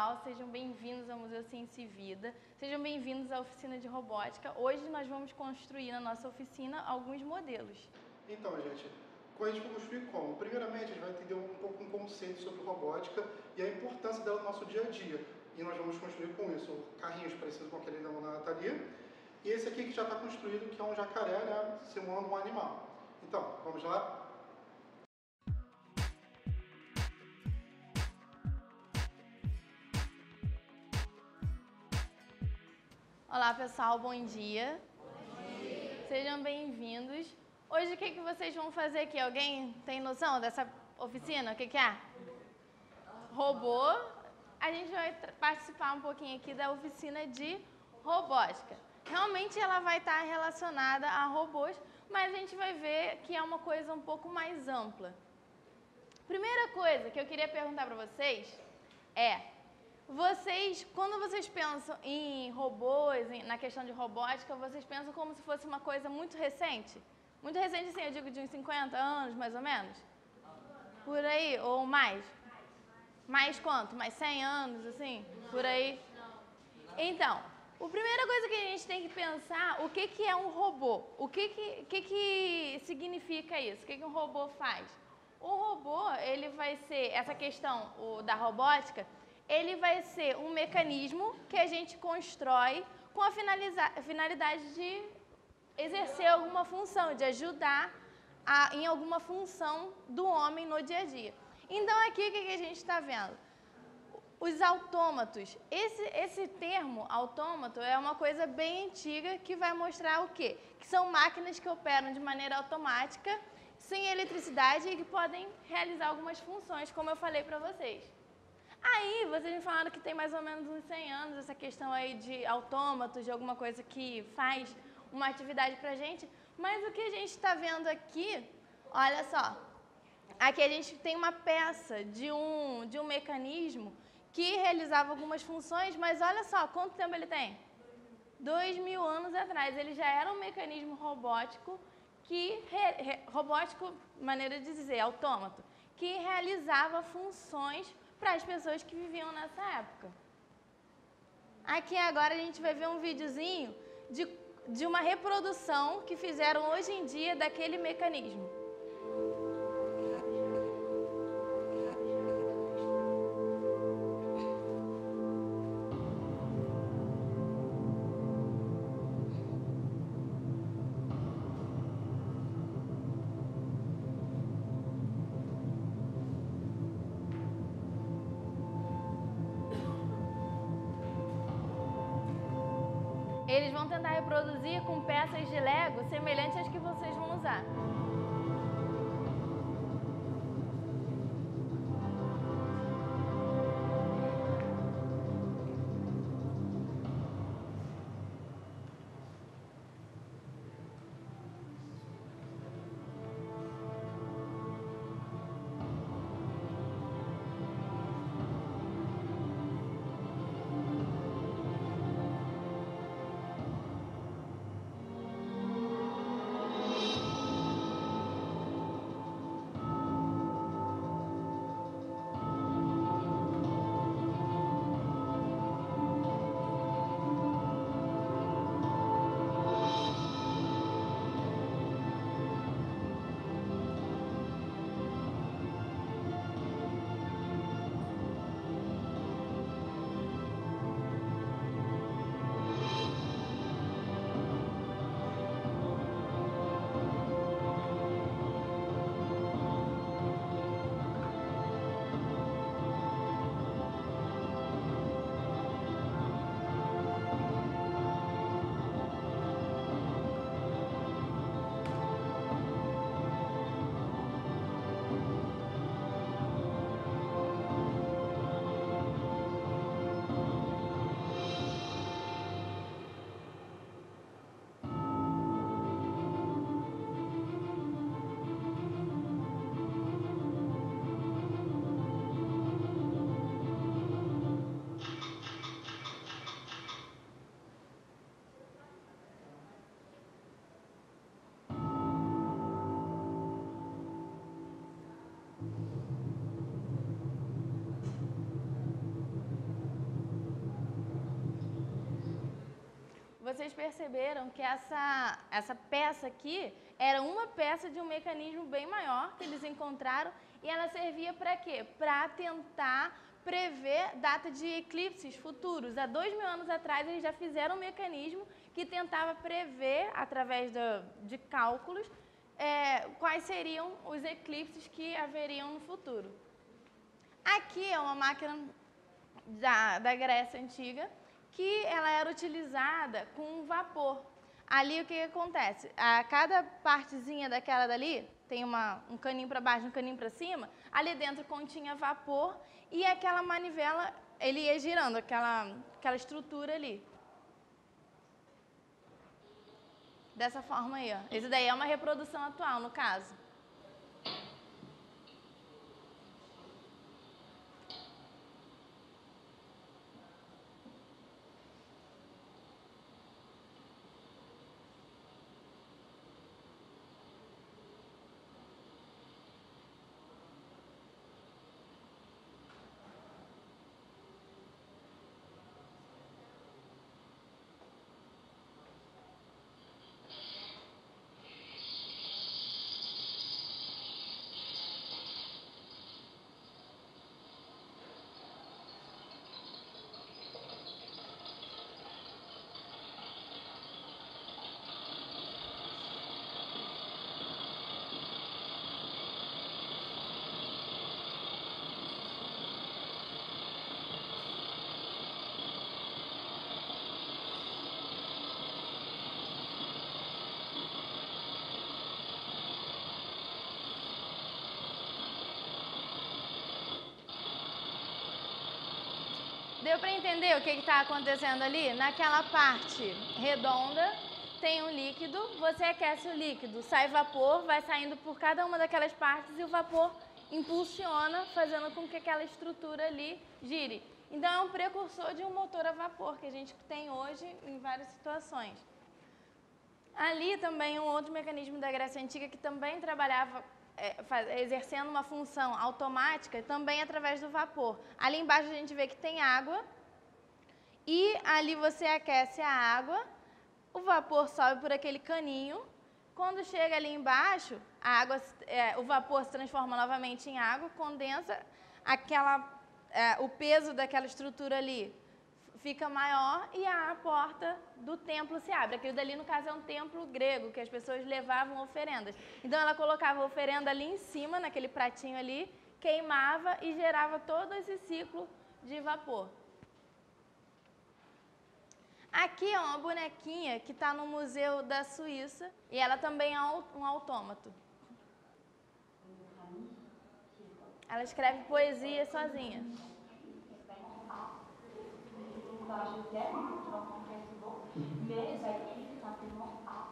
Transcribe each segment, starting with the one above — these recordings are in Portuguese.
pessoal, sejam bem-vindos ao Museu Ciência e Vida, sejam bem-vindos à oficina de robótica. Hoje nós vamos construir na nossa oficina alguns modelos. Então, gente, a gente vai construir como? Primeiramente, a gente vai entender um pouco um conceito sobre robótica e a importância dela no nosso dia a dia. E nós vamos construir com isso carrinhos parecidos com aquele da Nathalie. E esse aqui que já está construído, que é um jacaré, né, simulando um animal. Então, vamos lá? Olá pessoal, bom dia. Bom dia. Sejam bem-vindos. Hoje o que vocês vão fazer aqui? Alguém tem noção dessa oficina? O que é? Robô. A gente vai participar um pouquinho aqui da oficina de robótica. Realmente ela vai estar relacionada a robôs, mas a gente vai ver que é uma coisa um pouco mais ampla. Primeira coisa que eu queria perguntar para vocês é: quando vocês pensam em robôs, na questão de robótica, vocês pensam como se fosse uma coisa muito recente? Muito recente, assim, eu digo de uns 50 anos, mais ou menos? Por aí, ou mais? Mais quanto? Mais 100 anos, assim? Por aí? Então, a primeira coisa que a gente tem que pensar, o que é um robô? O que significa isso? O que um robô faz? O robô, ele vai ser, essa questão da robótica, ele vai ser um mecanismo que a gente constrói com a finalidade de exercer alguma função, de ajudar em alguma função do homem no dia a dia. Então aqui o que a gente está vendo? Os autômatos. Esse termo autômato é uma coisa bem antiga que vai mostrar o quê? Que são máquinas que operam de maneira automática, sem eletricidade e que podem realizar algumas funções, como eu falei para vocês. Aí, vocês me falaram que tem mais ou menos uns 100 anos essa questão aí de autômatos, de alguma coisa que faz uma atividade pra gente, mas o que a gente está vendo aqui, olha só, aqui a gente tem uma peça de um mecanismo que realizava algumas funções, mas olha só, quanto tempo ele tem? 2000 anos atrás, ele já era um mecanismo robótico, robótico, maneira de dizer, autômato, que realizava funções para as pessoas que viviam nessa época. Aqui agora a gente vai ver um videozinho de uma reprodução que fizeram hoje em dia daquele mecanismo. Eles vão tentar reproduzir com peças de Lego semelhantes às que vocês vão usar. vocês perceberam que essa peça aqui era uma peça de um mecanismo bem maior que eles encontraram e ela servia para quê? Para tentar prever data de eclipses futuros. Há 2.000 anos atrás eles já fizeram um mecanismo que tentava prever, através de cálculos, quais seriam os eclipses que haveriam no futuro. Aqui é uma máquina da Grécia Antiga, que ela era utilizada com vapor. Ali o que acontece? A cada partezinha daquela dali, tem um caninho para baixo, um caninho para cima, ali dentro continha vapor e aquela manivela, ele ia girando, aquela estrutura ali. Dessa forma aí, ó. Esse daí é uma reprodução atual, no caso. Deu para entender o que está acontecendo ali? Naquela parte redonda tem um líquido, você aquece o líquido, sai vapor, vai saindo por cada uma daquelas partes e o vapor impulsiona, fazendo com que aquela estrutura ali gire. Então é um precursor de um motor a vapor que a gente tem hoje em várias situações. Ali também um outro mecanismo da Grécia Antiga que também trabalhava exercendo uma função automática, também através do vapor. Ali embaixo a gente vê que tem água e ali você aquece a água, o vapor sobe por aquele caninho. Quando chega ali embaixo, o vapor se transforma novamente em água, condensa, o peso daquela estrutura ali fica maior e a porta do templo se abre. Aquilo dali, no caso, é um templo grego, que as pessoas levavam oferendas. Então, ela colocava a oferenda ali em cima, naquele pratinho ali, queimava e gerava todo esse ciclo de vapor. Aqui é uma bonequinha que está no Museu da Suíça e ela também é um autômato. Ela escreve poesia sozinha. Mais ça écrit simplement A.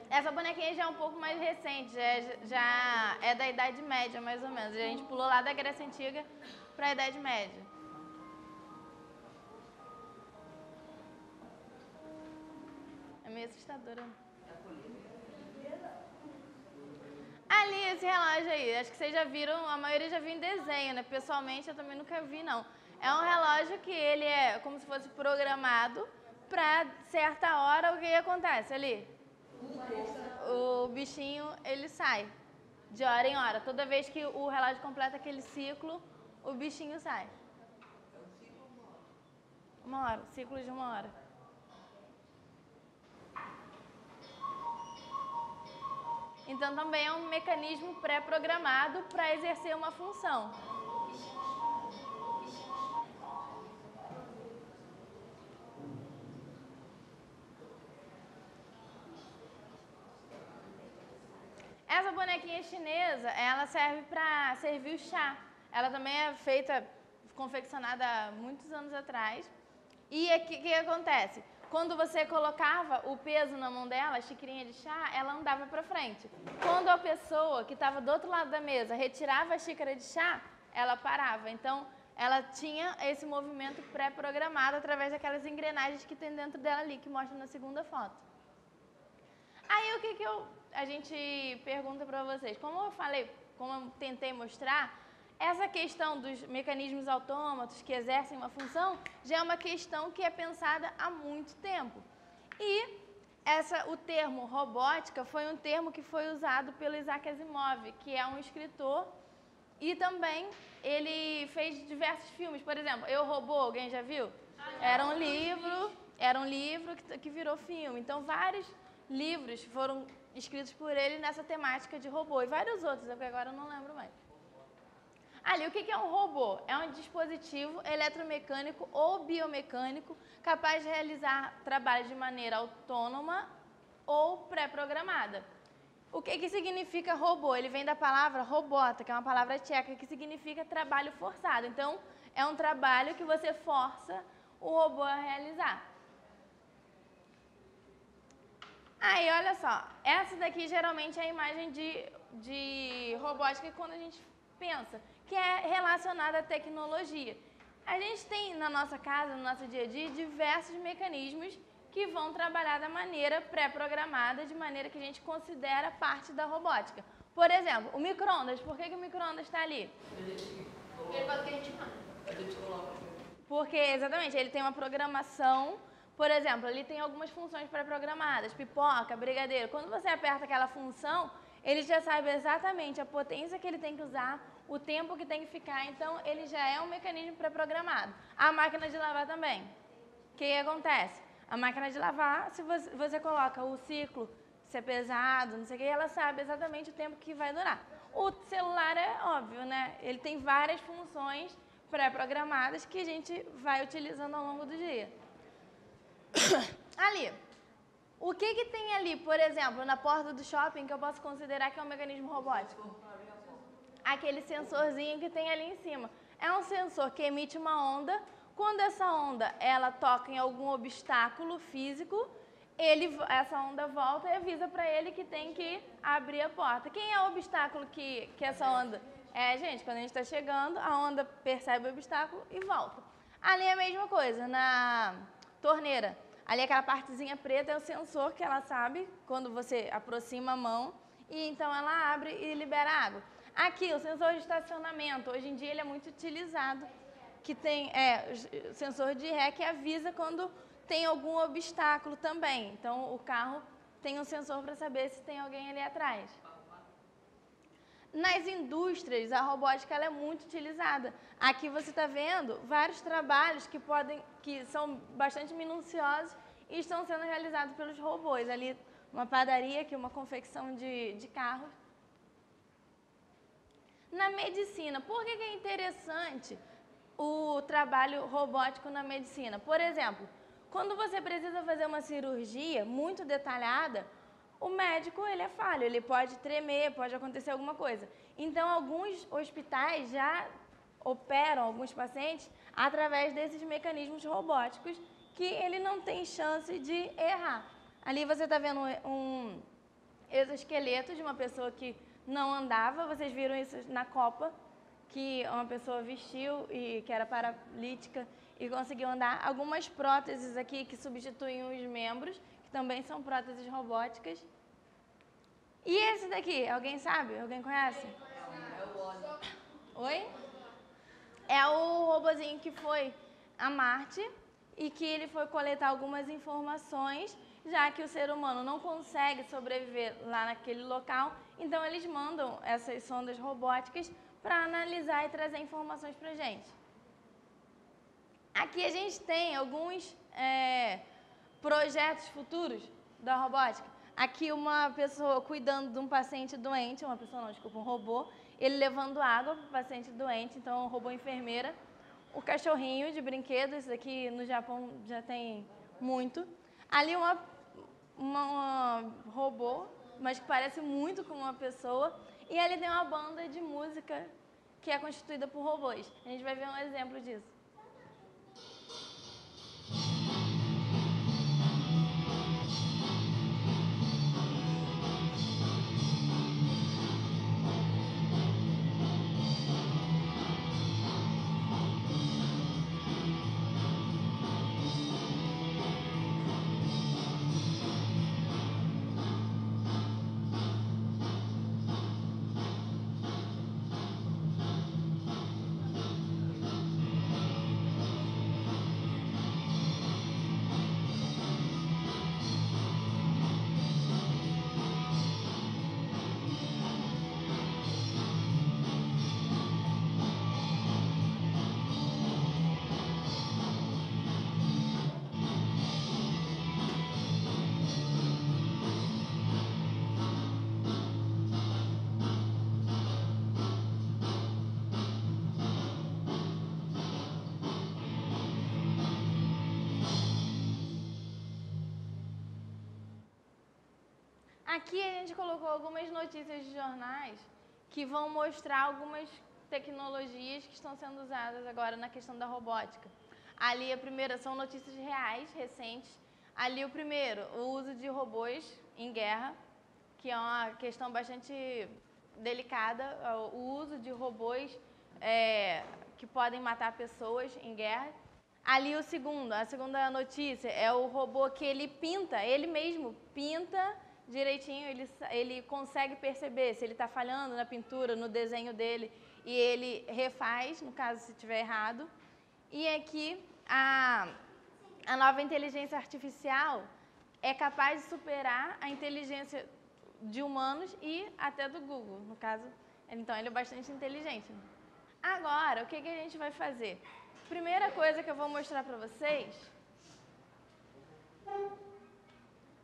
Essa bonequinha já é um pouco mais recente, já é da Idade Média, mais ou menos. A gente pulou lá da Grécia Antiga para a Idade Média. É meio assustadora. Ali, esse relógio aí, acho que vocês já viram, a maioria já viu em desenho, né? Pessoalmente, eu também nunca vi, não. É um relógio que ele é como se fosse programado para certa hora, o que acontece ali? O bichinho, ele sai de hora em hora. Toda vez que o relógio completa aquele ciclo, o bichinho sai. Uma hora, ciclo de 1 hora. Então, também é um mecanismo pré-programado para exercer uma função. Essa bonequinha chinesa, ela serve para servir o chá. Ela também é feita, confeccionada há muitos anos atrás. E o que acontece? Quando você colocava o peso na mão dela, a xicrinha de chá, ela andava para frente. Quando a pessoa que estava do outro lado da mesa retirava a xícara de chá, ela parava. Então, ela tinha esse movimento pré-programado através daquelas engrenagens que tem dentro dela ali, que mostra na segunda foto. Aí, o que a gente pergunta para vocês? Como eu falei, como eu tentei mostrar, essa questão dos mecanismos autômatos que exercem uma função já é uma questão que é pensada há muito tempo. E o termo robótica foi um termo que foi usado pelo Isaac Asimov, que é um escritor, e também ele fez diversos filmes. Por exemplo, Eu, Robô, alguém já viu? Era um livro que virou filme. Então, vários livros foram escritos por ele nessa temática de robô, e vários outros, porque agora eu não lembro mais. Ali, o que é um robô? É um dispositivo eletromecânico ou biomecânico capaz de realizar trabalho de maneira autônoma ou pré-programada. O que significa robô? Ele vem da palavra robota, que é uma palavra tcheca, que significa trabalho forçado. Então, é um trabalho que você força o robô a realizar. Aí, olha só, essa daqui geralmente é a imagem de robótica quando a gente pensa, que é relacionada à tecnologia. A gente tem na nossa casa, no nosso dia a dia, diversos mecanismos que vão trabalhar da maneira pré-programada, de maneira que a gente considera parte da robótica. Por exemplo, o micro-ondas. Por que o micro-ondas está ali? Porque, exatamente, ele tem uma programação. Por exemplo, ele tem algumas funções pré-programadas, pipoca, brigadeiro. Quando você aperta aquela função, ele já sabe exatamente a potência que ele tem que usar, o tempo que tem que ficar. Então, ele já é um mecanismo pré-programado. A máquina de lavar também. O que acontece? A máquina de lavar, se você coloca o ciclo, se é pesado, não sei o que, ela sabe exatamente o tempo que vai durar. O celular é óbvio, né? Ele tem várias funções pré-programadas que a gente vai utilizando ao longo do dia. Ali, o que tem ali, por exemplo, na porta do shopping que eu posso considerar que é um mecanismo robótico? Aquele sensorzinho que tem ali em cima. É um sensor que emite uma onda. Quando essa onda ela toca em algum obstáculo físico, essa onda volta e avisa para ele que tem que abrir a porta. Quem é o obstáculo que essa onda? Gente, quando a gente está chegando, a onda percebe o obstáculo e volta. Ali é a mesma coisa, na torneira. Ali aquela partezinha preta é o sensor que ela sabe quando você aproxima a mão e então ela abre e libera água. Aqui, o sensor de estacionamento, hoje em dia ele é muito utilizado, que tem o sensor de ré que avisa quando tem algum obstáculo também. Então, o carro tem um sensor para saber se tem alguém ali atrás. Nas indústrias, a robótica ela é muito utilizada. Aqui você está vendo vários trabalhos que são bastante minuciosos e estão sendo realizados pelos robôs. Ali, uma padaria, aqui uma confecção de carros. Na medicina, por que é interessante o trabalho robótico na medicina? Por exemplo, quando você precisa fazer uma cirurgia muito detalhada, o médico ele é falho, ele pode tremer, pode acontecer alguma coisa. Então, alguns hospitais já operam alguns pacientes através desses mecanismos robóticos que ele não tem chance de errar. Ali você está vendo um exoesqueleto de uma pessoa que não andava, vocês viram isso na Copa, que uma pessoa vestiu e que era paralítica e conseguiu andar. Algumas próteses aqui que substituem os membros, que também são próteses robóticas. E esse daqui, alguém sabe? Alguém conhece? É o Wall-E. Oi? É o robozinho que foi a Marte e que ele foi coletar algumas informações, já que o ser humano não consegue sobreviver lá naquele local, então eles mandam essas sondas robóticas para analisar e trazer informações para a gente. Aqui a gente tem alguns projetos futuros da robótica. Aqui uma pessoa cuidando de um paciente doente, uma pessoa não, desculpa, um robô, ele levando água para o paciente doente, então um robô enfermeira. O cachorrinho de brinquedo, isso aqui no Japão já tem muito. Ali uma robô, mas que parece muito com uma pessoa. E ali tem uma banda de música que é constituída por robôs. A gente vai ver um exemplo disso. Aqui a gente colocou algumas notícias de jornais que vão mostrar algumas tecnologias que estão sendo usadas agora na questão da robótica. Ali a primeira são notícias reais, recentes. Ali o primeiro, o uso de robôs em guerra, que é uma questão bastante delicada, o uso de robôs que podem matar pessoas em guerra. Ali a segunda notícia é o robô que ele pinta, ele mesmo pinta direitinho, ele consegue perceber se ele está falhando na pintura, no desenho dele, e ele refaz, no caso se estiver errado. E aqui a nova inteligência artificial é capaz de superar a inteligência de humanos e até do Google, no caso. Então ele é bastante inteligente. Agora, o que a gente vai fazer? Primeira coisa que eu vou mostrar para vocês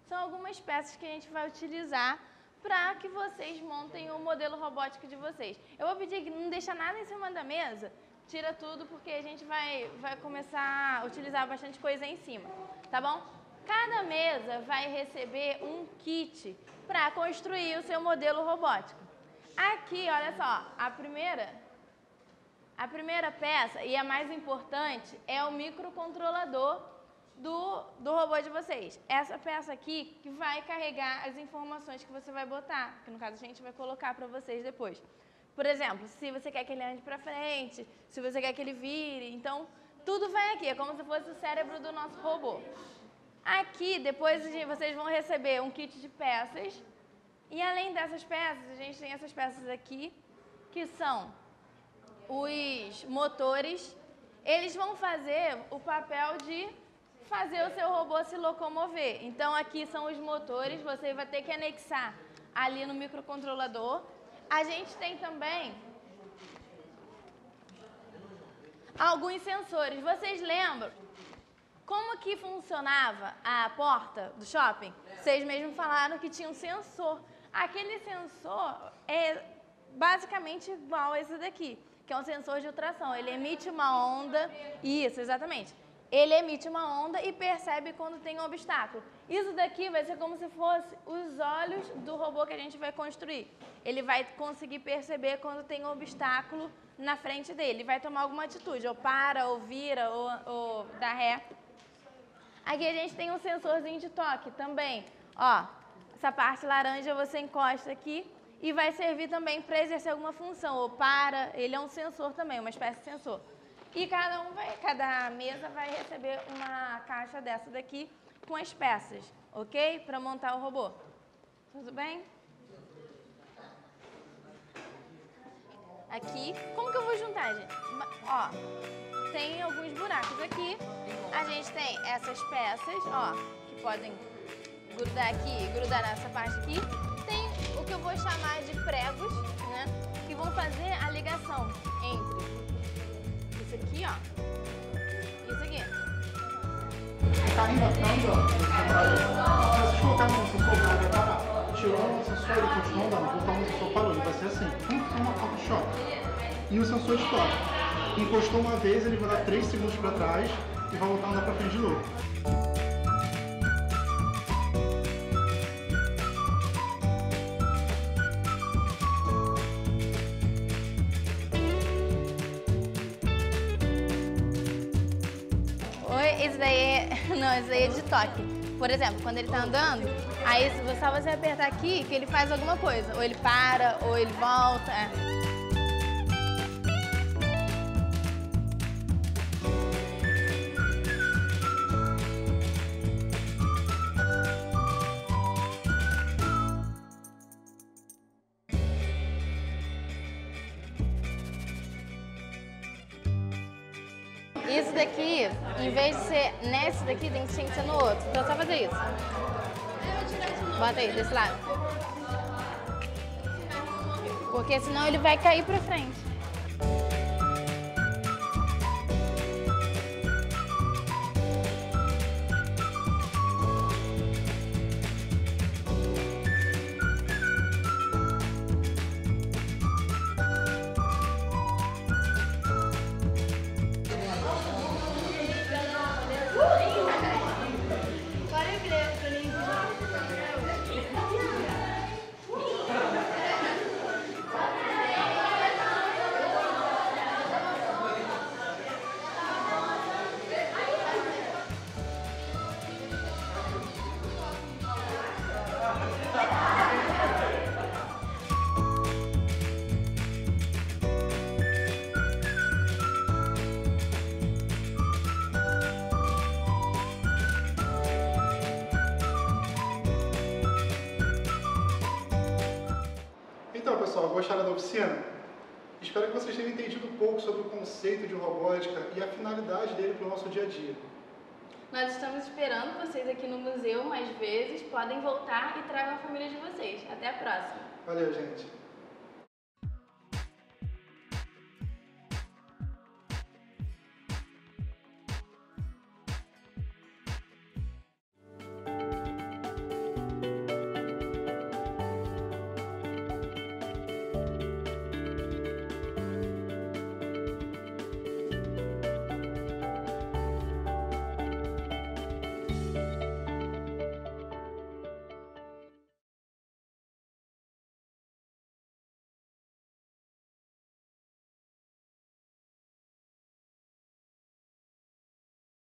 são algumas peças que a gente vai utilizar para que vocês montem o modelo robótico de vocês. Eu vou pedir que não deixa nada em cima da mesa, tira tudo porque a gente vai começar a utilizar bastante coisa em cima, tá bom? Cada mesa vai receber um kit para construir o seu modelo robótico. Aqui, olha só, a primeira peça, e a mais importante, é o microcontrolador do robô de vocês. Essa peça aqui que vai carregar as informações que você vai botar, que no caso a gente vai colocar para vocês depois. Por exemplo, se você quer que ele ande para frente, se você quer que ele vire, então tudo vai aqui, é como se fosse o cérebro do nosso robô. Aqui, depois vocês vão receber um kit de peças, e além dessas peças, a gente tem essas peças aqui, que são os motores. Eles vão fazer o papel de fazer o seu robô se locomover. Então, aqui são os motores, você vai ter que anexar ali no microcontrolador. A gente tem também alguns sensores. Vocês lembram como que funcionava a porta do shopping? Vocês mesmos falaram que tinha um sensor. Aquele sensor é basicamente igual a esse daqui, que é um sensor de ultrassom. Ele emite uma onda. Isso, exatamente. Ele emite uma onda e percebe quando tem um obstáculo. Isso daqui vai ser como se fosse os olhos do robô que a gente vai construir. Ele vai conseguir perceber quando tem um obstáculo na frente dele. Ele vai tomar alguma atitude, ou para, ou vira, ou dá ré. Aqui a gente tem um sensorzinho de toque também. Ó, essa parte laranja você encosta aqui e vai servir também para exercer alguma função. Ou para, ele é um sensor também, uma espécie de sensor. E cada mesa vai receber uma caixa dessa daqui com as peças, ok? Para montar o robô. Tudo bem? Aqui, como que eu vou juntar, gente? Ó, tem alguns buracos aqui. A gente tem essas peças, ó, que podem grudar aqui e grudar nessa parte aqui. Tem o que eu vou chamar de pregos, né? Que vão fazer a ligação entre isso aqui, ó. Isso aqui. Tá ainda, ó. Se vocês colocarem no seu e o sensor de toque. Encostou uma vez, ele vai dar 3 segundos para trás e vai voltar a andar para frente de novo. Esse daí não, esse daí é de toque. Por exemplo, quando ele tá andando, aí só você apertar aqui que ele faz alguma coisa. Ou ele para, ou ele volta. Isso daqui, em vez de ser nesse daqui, tinha que ser no outro. Então é só fazer isso. Bota aí, desse lado. Porque senão ele vai cair pra frente. Então, pessoal, gostaram da oficina? Espero que vocês tenham entendido um pouco sobre o conceito de robótica e a finalidade dele para o nosso dia a dia. Nós estamos esperando vocês aqui no museu mais vezes. Podem voltar e tragam a família de vocês. Até a próxima. Valeu, gente!